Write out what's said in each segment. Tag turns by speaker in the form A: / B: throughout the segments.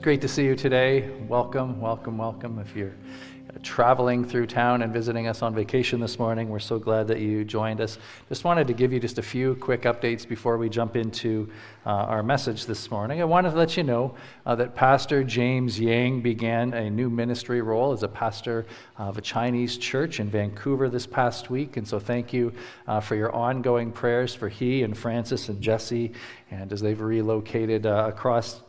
A: great to see you today. Welcome, welcome, welcome. If you're traveling through town and visiting us on vacation this morning, we're so glad that you joined us. Just wanted to give you just a few quick updates before we jump into our message this morning. I wanted to let you know that Pastor James Yang began a new ministry role as a pastor of a Chinese church in Vancouver this past week, and so thank you for your ongoing prayers for he and Francis and Jesse, and as they've relocated across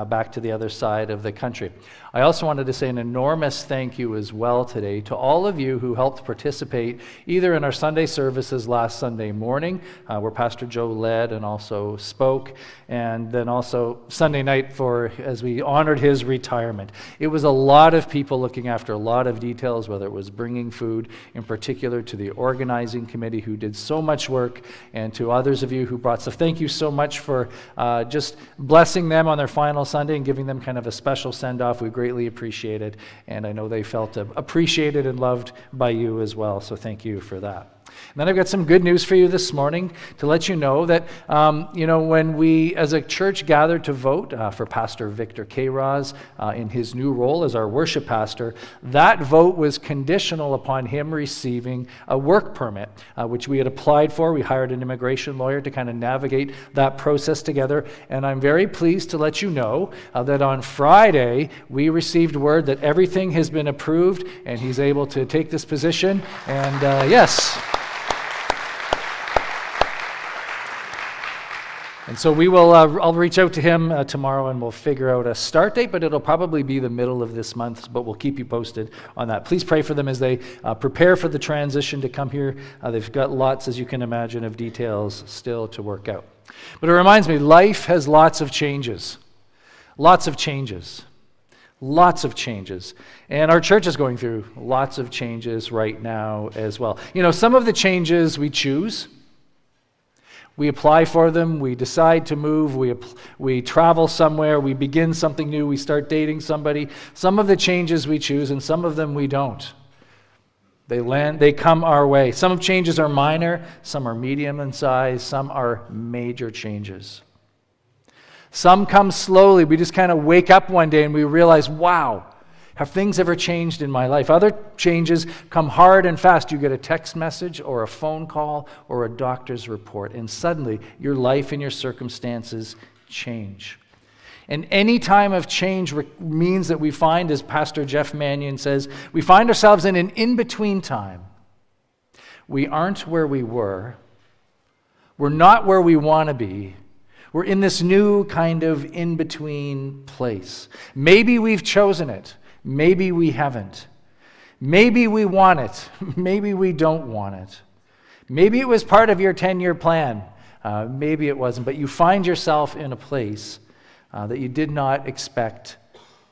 A: back to the other side of the country. I also wanted to say an enormous thank you as well today to all of you who helped participate either in our Sunday services last Sunday morning, where Pastor Joe led and also spoke, and then also Sunday night as we honored his retirement. It was a lot of people looking after a lot of details, whether it was bringing food, in particular to the organizing committee who did so much work, and to others of you who brought stuff. Thank you so much for just blessing them on their final Sunday and giving them kind of a special send-off. We greatly appreciate it, and I know they felt appreciated and loved by you as well, so thank you for that. And then I've got some good news for you this morning to let you know that, when we as a church gathered to vote for Pastor Victor K-Roz in his new role as our worship pastor, that vote was conditional upon him receiving a work permit, which we had applied for. We hired an immigration lawyer to kind of navigate that process together, and I'm very pleased to let you know that on Friday we received word that everything has been approved and he's able to take this position, and yes. And so we will, I'll reach out to him tomorrow and we'll figure out a start date, but it'll probably be the middle of this month, but we'll keep you posted on that. Please pray for them as they prepare for the transition to come here. They've got lots, as you can imagine, of details still to work out. But it reminds me, life has lots of changes. Lots of changes. Lots of changes. And our church is going through lots of changes right now as well. You know, some of the changes we choose. We apply for them, we decide to move, we travel somewhere, we begin something new, we start dating somebody. Some of the changes we choose and some of them we don't. They come our way. Some changes are minor, some are medium in size, some are major changes. Some come slowly. We just kind of wake up one day and we realize, wow, have things ever changed in my life? Other changes come hard and fast. You get a text message or a phone call or a doctor's report, and suddenly your life and your circumstances change. And any time of change means that we find, as Pastor Jeff Mannion says, we find ourselves in an in-between time. We aren't where we were. We're not where we want to be. We're in this new kind of in-between place. Maybe we've chosen it. Maybe we haven't. Maybe we want it. Maybe we don't want it. Maybe it was part of your 10-year plan. Maybe it wasn't. But you find yourself in a place that you did not expect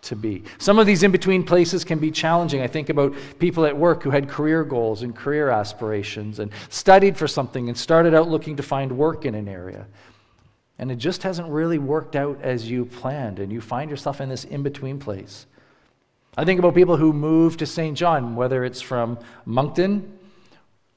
A: to be. Some of these in-between places can be challenging. I think about people at work who had career goals and career aspirations and studied for something and started out looking to find work in an area. And it just hasn't really worked out as you planned, and you find yourself in this in-between place. I think about people who move to St. John, whether it's from Moncton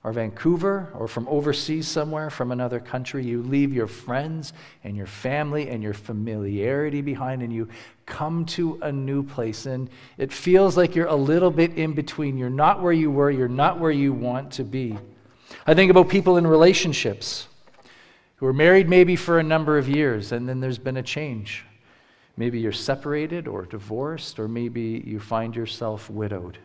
A: or Vancouver or from overseas somewhere, from another country. You leave your friends and your family and your familiarity behind, and you come to a new place, and it feels like you're a little bit in between. You're not where you were. You're not where you want to be. I think about people in relationships who are married maybe for a number of years, and then there's been a change. Maybe you're separated or divorced, or maybe you find yourself widowed.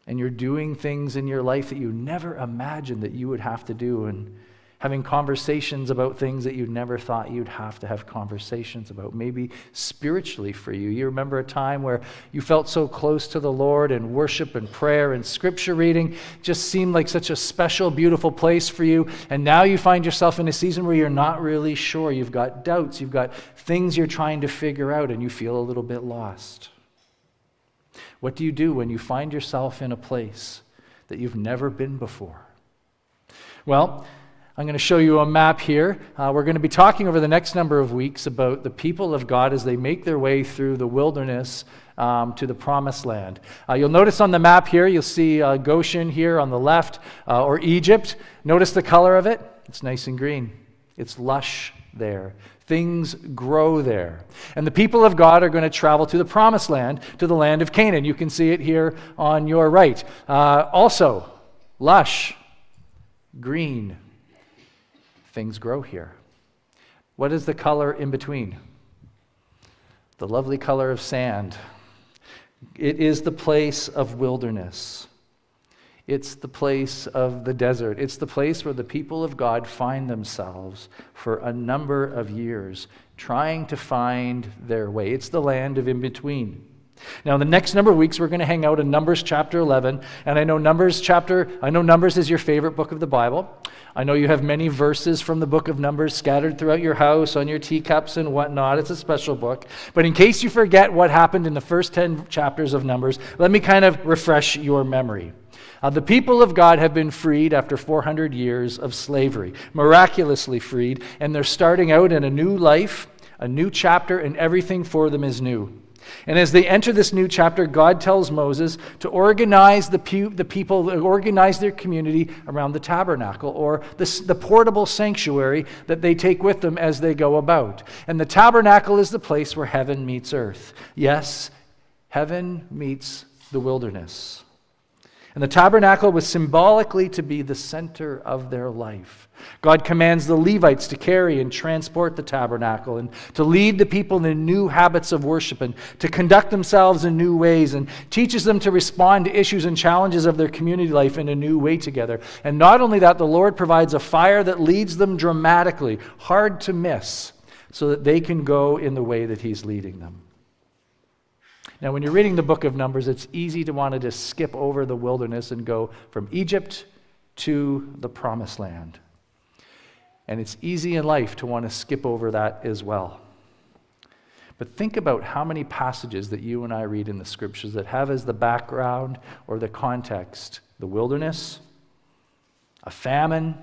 A: And you're doing things in your life that you never imagined that you would have to do, and having conversations about things that you never thought you'd have to have conversations about. Maybe spiritually for you. You remember a time where you felt so close to the Lord, and worship and prayer and scripture reading just seemed like such a special, beautiful place for you. And now you find yourself in a season where you're not really sure. You've got doubts. You've got things you're trying to figure out, and you feel a little bit lost. What do you do when you find yourself in a place that you've never been before? Well, I'm going to show you a map here. We're going to be talking over the next number of weeks about the people of God as they make their way through the wilderness to the promised land. You'll notice on the map here, you'll see Goshen here on the left, or Egypt. Notice the color of it. It's nice and green. It's lush there. Things grow there. And the people of God are going to travel to the promised land, to the land of Canaan. You can see it here on your right. Also, lush, green. Things grow here. What is the color in between? The lovely color of sand. It is the place of wilderness. It's the place of the desert. It's the place where the people of God find themselves for a number of years, trying to find their way. It's the land of in-between. Now, in the next number of weeks, we're going to hang out in Numbers chapter 11. And I know Numbers is your favorite book of the Bible. I know you have many verses from the book of Numbers scattered throughout your house, on your teacups and whatnot. It's a special book. But in case you forget what happened in the first 10 chapters of Numbers, let me kind of refresh your memory. The people of God have been freed after 400 years of slavery, miraculously freed, and they're starting out in a new life, a new chapter, and everything for them is new. And as they enter this new chapter, God tells Moses to organize the people, organize their community around the tabernacle, or the portable sanctuary that they take with them as they go about. And the tabernacle is the place where heaven meets earth. Yes, heaven meets the wilderness. And the tabernacle was symbolically to be the center of their life. God commands the Levites to carry and transport the tabernacle and to lead the people in new habits of worship and to conduct themselves in new ways, and teaches them to respond to issues and challenges of their community life in a new way together. And not only that, the Lord provides a fire that leads them dramatically, hard to miss, so that they can go in the way that He's leading them. Now, when you're reading the book of Numbers, it's easy to want to just skip over the wilderness and go from Egypt to the promised land. And it's easy in life to want to skip over that as well. But think about how many passages that you and I read in the scriptures that have as the background or the context the wilderness, a famine,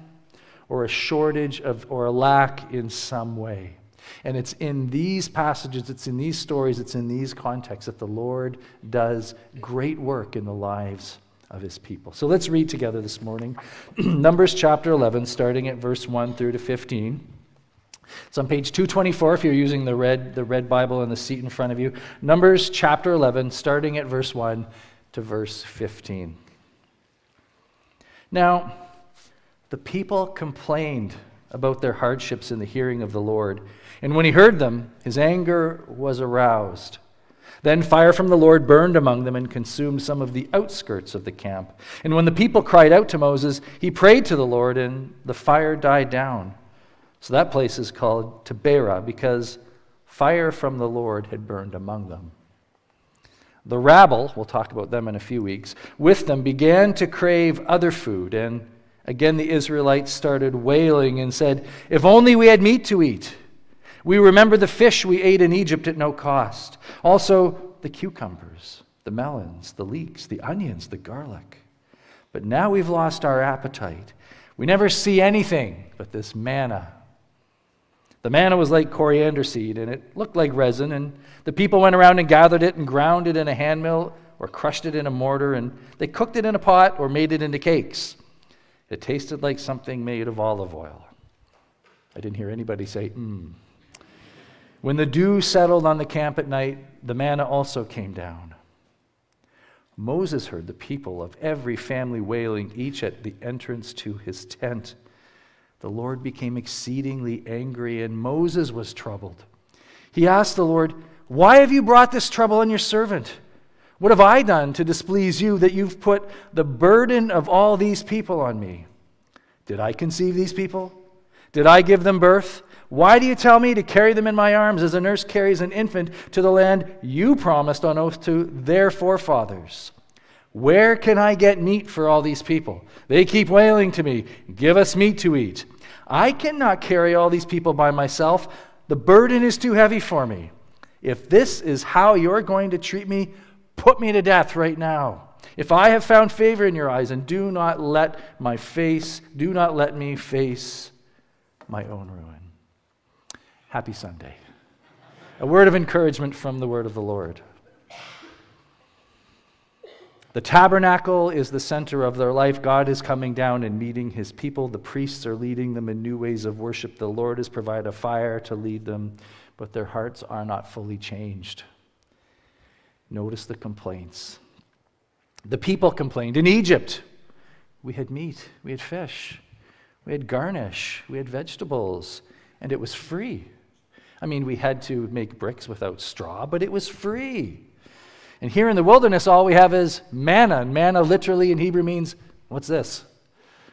A: or a shortage of, or a lack in some way. And it's in these passages, it's in these stories, it's in these contexts that the Lord does great work in the lives of His people. So let's read together this morning. Numbers chapter 11, starting at verse 1 through to 15. It's on page 224 if you're using the red Bible in the seat in front of you. Numbers chapter 11, starting at verse 1 to verse 15. Now, the people complained about their hardships in the hearing of the Lord. And when He heard them, His anger was aroused. Then fire from the Lord burned among them and consumed some of the outskirts of the camp. And when the people cried out to Moses, he prayed to the Lord, and the fire died down. So that place is called Taberah, because fire from the Lord had burned among them. The rabble, we'll talk about them in a few weeks, with them began to crave other food. And again the Israelites started wailing and said, "If only we had meat to eat. We remember the fish we ate in Egypt at no cost. Also the cucumbers, the melons, the leeks, the onions, the garlic. But now we've lost our appetite. We never see anything but this manna." The manna was like coriander seed, and it looked like resin, and the people went around and gathered it and ground it in a hand mill or crushed it in a mortar, and they cooked it in a pot or made it into cakes. It tasted like something made of olive oil. I didn't hear anybody say, When the dew settled on the camp at night, the manna also came down. Moses heard the people of every family wailing, each at the entrance to his tent. The Lord became exceedingly angry, and Moses was troubled. He asked the Lord, "Why have you brought this trouble on your servant? What have I done to displease you that you've put the burden of all these people on me? Did I conceive these people? Did I give them birth? Why do you tell me to carry them in my arms as a nurse carries an infant to the land you promised on oath to their forefathers? Where can I get meat for all these people? They keep wailing to me, 'Give us meat to eat.' I cannot carry all these people by myself. The burden is too heavy for me. If this is how you're going to treat me, put me to death right now. If I have found favor in your eyes, and do not let me face my own ruin." Happy Sunday. A word of encouragement from the word of the Lord. The tabernacle is the center of their life. God is coming down and meeting his people. The priests are leading them in new ways of worship. The Lord has provided a fire to lead them, but their hearts are not fully changed. Notice the complaints. The people complained. In Egypt, we had meat, we had fish, we had garnish, we had vegetables, and it was free. I mean, we had to make bricks without straw, but it was free. And here in the wilderness, all we have is manna. And manna literally in Hebrew means, what's this?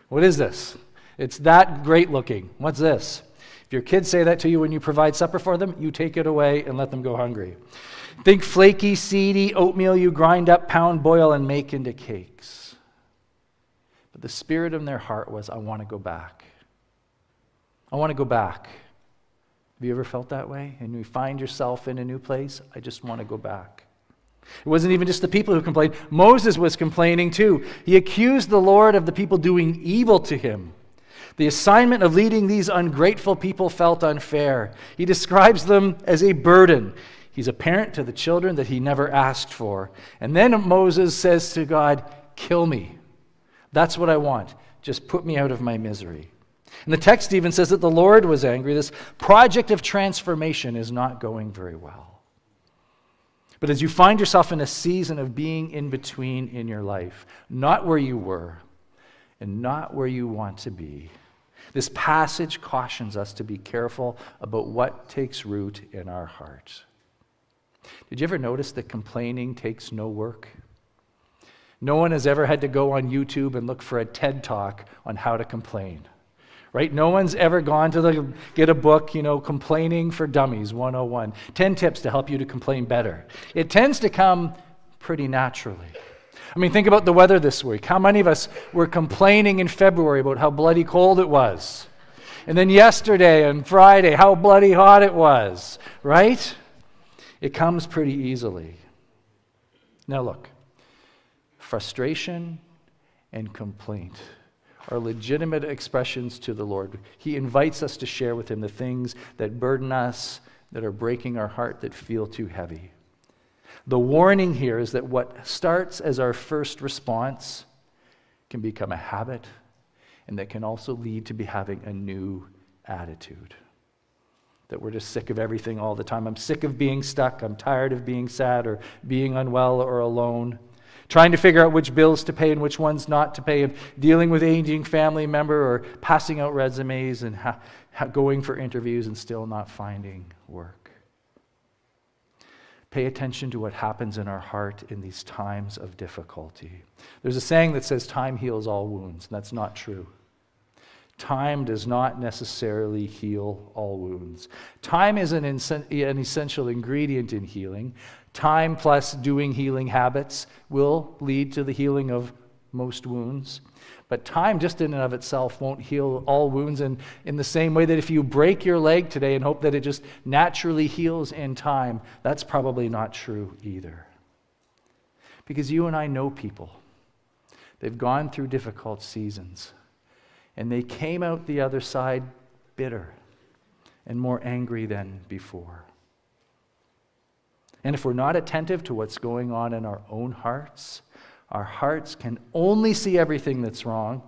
A: What is this? It's that great looking. What's this? If your kids say that to you when you provide supper for them, you take it away and let them go hungry. Think flaky, seedy oatmeal you grind up, pound, boil, and make into cakes. But the spirit in their heart was, I want to go back. I want to go back. Have you ever felt that way? And you find yourself in a new place? I just want to go back. It wasn't even just the people who complained. Moses was complaining too. He accused the Lord of the people doing evil to him. The assignment of leading these ungrateful people felt unfair. He describes them as a burden. He's a parent to the children that he never asked for. And then Moses says to God, kill me. That's what I want. Just put me out of my misery. And the text even says that the Lord was angry. This project of transformation is not going very well. But as you find yourself in a season of being in between in your life, not where you were and not where you want to be, this passage cautions us to be careful about what takes root in our heart. Did you ever notice that complaining takes no work? No one has ever had to go on YouTube and look for a TED Talk on how to complain. Right? No one's ever gone to get a book, Complaining for Dummies 101. 10 tips to help you to complain better. It tends to come pretty naturally. I mean, think about the weather this week. How many of us were complaining in February about how bloody cold it was? And then yesterday and Friday, how bloody hot it was, right? It comes pretty easily. Now look, frustration and complaint are legitimate expressions to the Lord. He invites us to share with him the things that burden us, that are breaking our heart, that feel too heavy. The warning here is that what starts as our first response can become a habit, and that can also lead to be having a new attitude. That we're just sick of everything all the time. I'm sick of being stuck. I'm tired of being sad or being unwell or alone. Trying to figure out which bills to pay and which ones not to pay, and dealing with aging family member or passing out resumes and going for interviews and still not finding work. Pay attention to what happens in our heart in these times of difficulty. There's a saying that says time heals all wounds, and that's not true. Time does not necessarily heal all wounds. Time is an essential ingredient in healing. Time plus doing healing habits will lead to the healing of most wounds. But time just in and of itself won't heal all wounds. And in the same way that if you break your leg today and hope that it just naturally heals in time, that's probably not true either. Because you and I know people. They've gone through difficult seasons. And they came out the other side bitter and more angry than before. And if we're not attentive to what's going on in our own hearts, our hearts can only see everything that's wrong.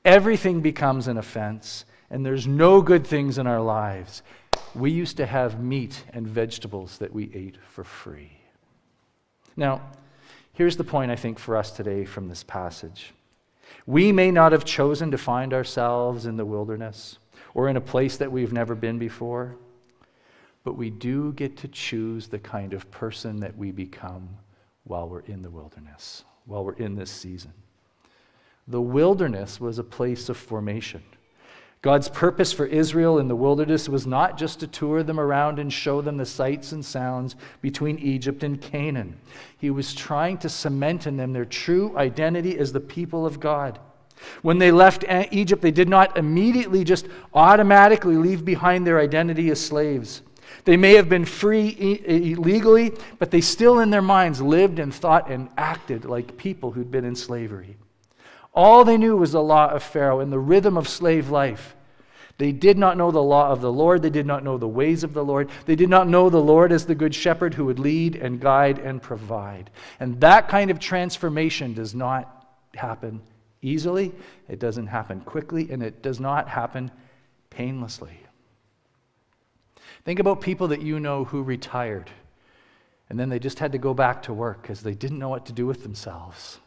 A: Everything becomes an offense, and there's no good things in our lives. We used to have meat and vegetables that we ate for free. Now, here's the point I think for us today from this passage. We may not have chosen to find ourselves in the wilderness or in a place that we've never been before, but we do get to choose the kind of person that we become while we're in the wilderness, while we're in this season. The wilderness was a place of formation. God's purpose for Israel in the wilderness was not just to tour them around and show them the sights and sounds between Egypt and Canaan. He was trying to cement in them their true identity as the people of God. When they left Egypt, they did not immediately just automatically leave behind their identity as slaves. They may have been free legally, but they still in their minds lived and thought and acted like people who'd been in slavery. All they knew was the law of Pharaoh and the rhythm of slave life. They did not know the law of the Lord. They did not know the ways of the Lord. They did not know the Lord as the good shepherd who would lead and guide and provide. And that kind of transformation does not happen easily. It doesn't happen quickly, and it does not happen painlessly. Think about people that you know who retired, and then they just had to go back to work because they didn't know what to do with themselves.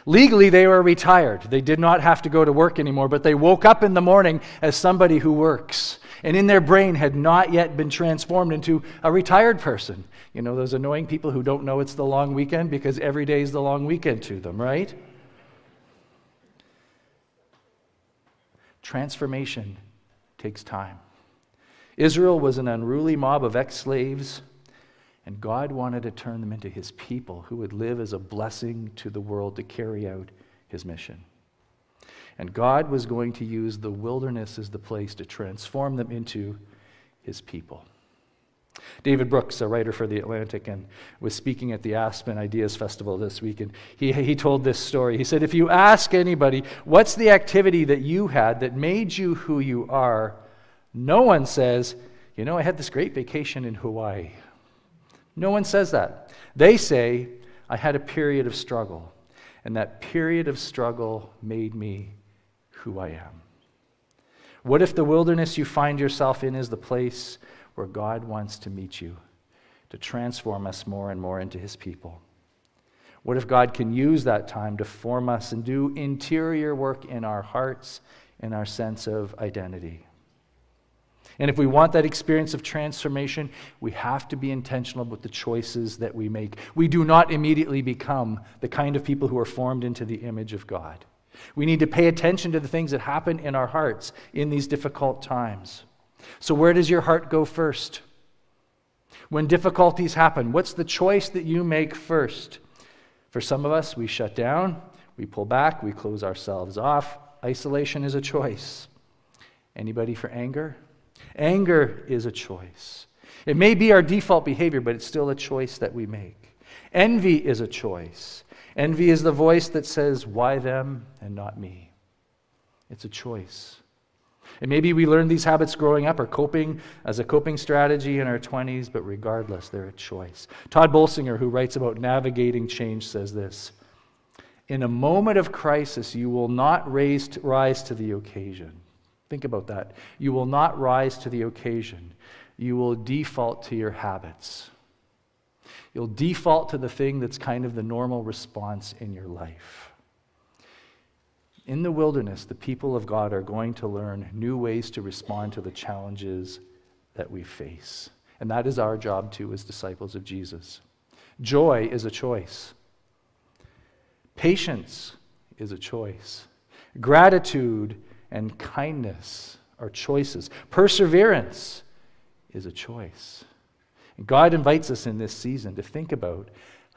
A: Legally, they were retired. They did not have to go to work anymore, but they woke up in the morning as somebody who works, and in their brain had not yet been transformed into a retired person. You know, those annoying people who don't know it's the long weekend because every day is the long weekend to them, right? Transformation takes time. Israel was an unruly mob of ex-slaves, and God wanted to turn them into his people who would live as a blessing to the world to carry out his mission. And God was going to use the wilderness as the place to transform them into his people. David Brooks, a writer for The Atlantic, and was speaking at the Aspen Ideas Festival this week, and he told this story. He said, if you ask anybody, what's the activity that you had that made you who you are, no one says, you know, I had this great vacation in Hawaii. No one says that. They say, I had a period of struggle, and that period of struggle made me who I am. What if the wilderness you find yourself in is the place where God wants to meet you, to transform us more and more into his people? What if God can use that time to form us and do interior work in our hearts and our sense of identity? And if we want that experience of transformation, we have to be intentional with the choices that we make. We do not immediately become the kind of people who are formed into the image of God. We need to pay attention to the things that happen in our hearts in these difficult times. So where does your heart go first? When difficulties happen, what's the choice that you make first? For some of us, we shut down, we pull back, we close ourselves off. Isolation is a choice. Anybody for anger? Anger is a choice. It may be our default behavior, but it's still a choice that we make. Envy is a choice. Envy is the voice that says, why them and not me? It's a choice. And maybe we learned these habits growing up or coping as a coping strategy in our 20s, but regardless, they're a choice. Todd Bolsinger, who writes about navigating change, says this: in a moment of crisis, you will not rise to the occasion. Think about that. You will not rise to the occasion. You will default to your habits. You'll default to the thing that's kind of the normal response in your life. In the wilderness, the people of God are going to learn new ways to respond to the challenges that we face. And that is our job too as disciples of Jesus. Joy is a choice. Patience is a choice. Gratitude and kindness are choices. Perseverance is a choice. And God invites us in this season to think about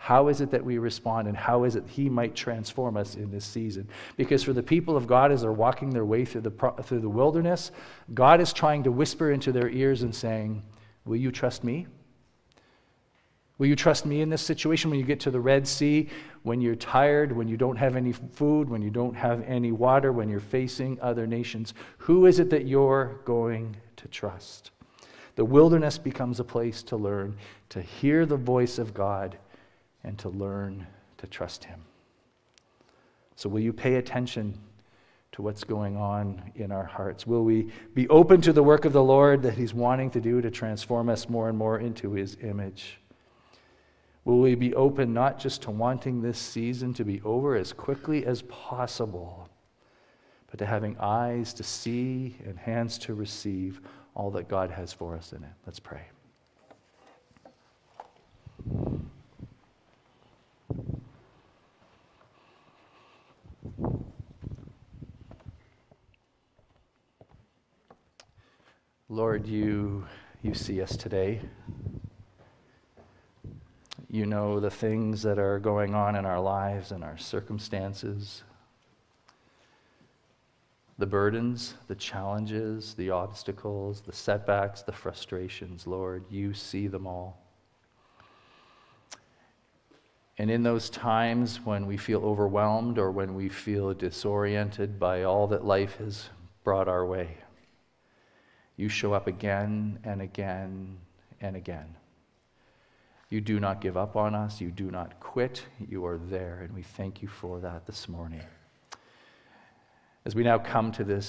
A: how is it that we respond and how is it he might transform us in this season. Because for the people of God, as they're walking their way through the wilderness, God is trying to whisper into their ears and saying, will you trust me? Will you trust me in this situation when you get to the Red Sea, when you're tired, when you don't have any food, when you don't have any water, when you're facing other nations? Who is it that you're going to trust? The wilderness becomes a place to learn to hear the voice of God and to learn to trust him. So will you pay attention to what's going on in our hearts? Will we be open to the work of the Lord that he's wanting to do to transform us more and more into his image? Will we be open not just to wanting this season to be over as quickly as possible, but to having eyes to see and hands to receive all that God has for us in it? Let's pray. Lord, you see us today. You know the things that are going on in our lives and our circumstances, the burdens, the challenges, the obstacles, the setbacks, the frustrations. Lord, you see them all. And in those times when we feel overwhelmed or when we feel disoriented by all that life has brought our way, you show up again and again and again. You do not give up on us. You do not quit. You are there, and we thank you for that this morning. As we now come to this